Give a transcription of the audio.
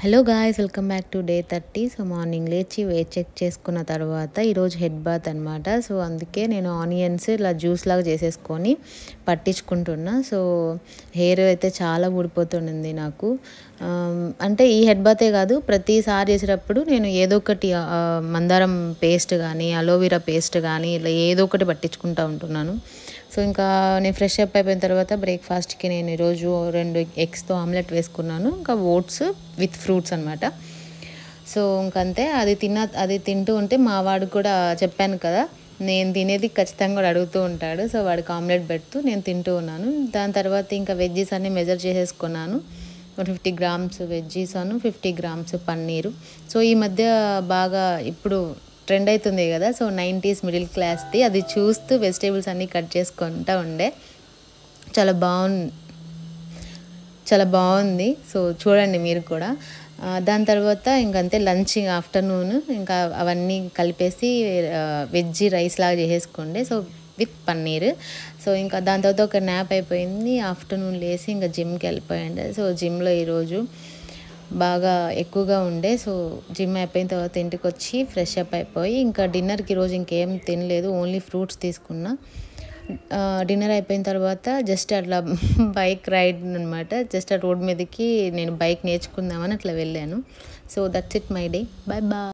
Hello guys, welcome back to day 30. So morning లేచి weight check చేసుకున్న తర్వాత ఈరోజు హెడ్ బాత్ అనమాట. సో అందుకే నేను ఆనియన్స్ ఇలా జ్యూస్ లాగా చేసేసుకొని పట్టించుకుంటున్నా. సో హెయిర్ అయితే చాలా ఊడిపోతుండింది నాకు. అంటే ఈ హెడ్ బాతే కాదు, ప్రతిసారి చేసేటప్పుడు నేను ఏదో ఒకటి మందారం పేస్ట్ కానీ అలోవెరా పేస్ట్ కానీ ఇలా ఏదో ఒకటి పట్టించుకుంటూ ఉంటున్నాను. సో ఇంకా నేను ఫ్రెష్ అప్ అయిపోయిన తర్వాత బ్రేక్ఫాస్ట్కి నేను ఈరోజు 2 ఎగ్స్తో ఆమ్లెట్ వేసుకున్నాను. ఇంకా ఓట్స్ విత్ ఫ్రూట్స్ అనమాట. సో ఇంకంతే, అది తింటూ ఉంటే మా వాడు కూడా చెప్పాను కదా, నేను తినేది ఖచ్చితంగా కూడా అడుగుతూ ఉంటాడు. సో వాడికి ఆమ్లెట్ పెడుతూ నేను తింటూ ఉన్నాను. దాని తర్వాత ఇంకా వెజ్జీస్ అన్నీ మెజర్ చేసేసుకున్నాను. 50 grams veggies 50 grams paneer. So ఈ మధ్య బాగా ఇప్పుడు ట్రెండ్ అవుతుంది కదా, సో 90s మిడిల్ క్లాస్ది అది చూస్తూ వెజిటేబుల్స్ అన్నీ కట్ చేసుకుంటూ ఉండే. చాలా బాగుంది. సో చూడండి మీరు కూడా. దాని తర్వాత ఇంకంతే లంచ్ ఆఫ్టర్నూన్ ఇంకా అవన్నీ కలిపేసి వెజ్ రైస్ లాగా చేసేసుకోండి, సో విత్ పన్నీర్. సో ఇంకా దాని తర్వాత ఒక న్యాప్ అయిపోయింది. ఆఫ్టర్నూన్ లేసి ఇంకా జిమ్కి వెళ్ళిపోయింది. సో జిమ్లో ఈరోజు బాగా ఎక్కువగా ఉండే. సో జిమ్ అయిపోయిన తర్వాత ఇంటికి వచ్చి ఫ్రెష్ అప్ అయిపోయి ఇంకా డిన్నర్కి ఈరోజు ఇంకేం తినలేదు, ఓన్లీ ఫ్రూట్స్ తీసుకున్నా. డిన్నర్ అయిపోయిన తర్వాత జస్ట్ అట్లా బైక్ రైడ్ అనమాట, జస్ట్ ఆ రోడ్ మీదకి నేను బైక్ నేర్చుకుందామని అట్లా వెళ్ళాను. So that's it my day. Bye bye.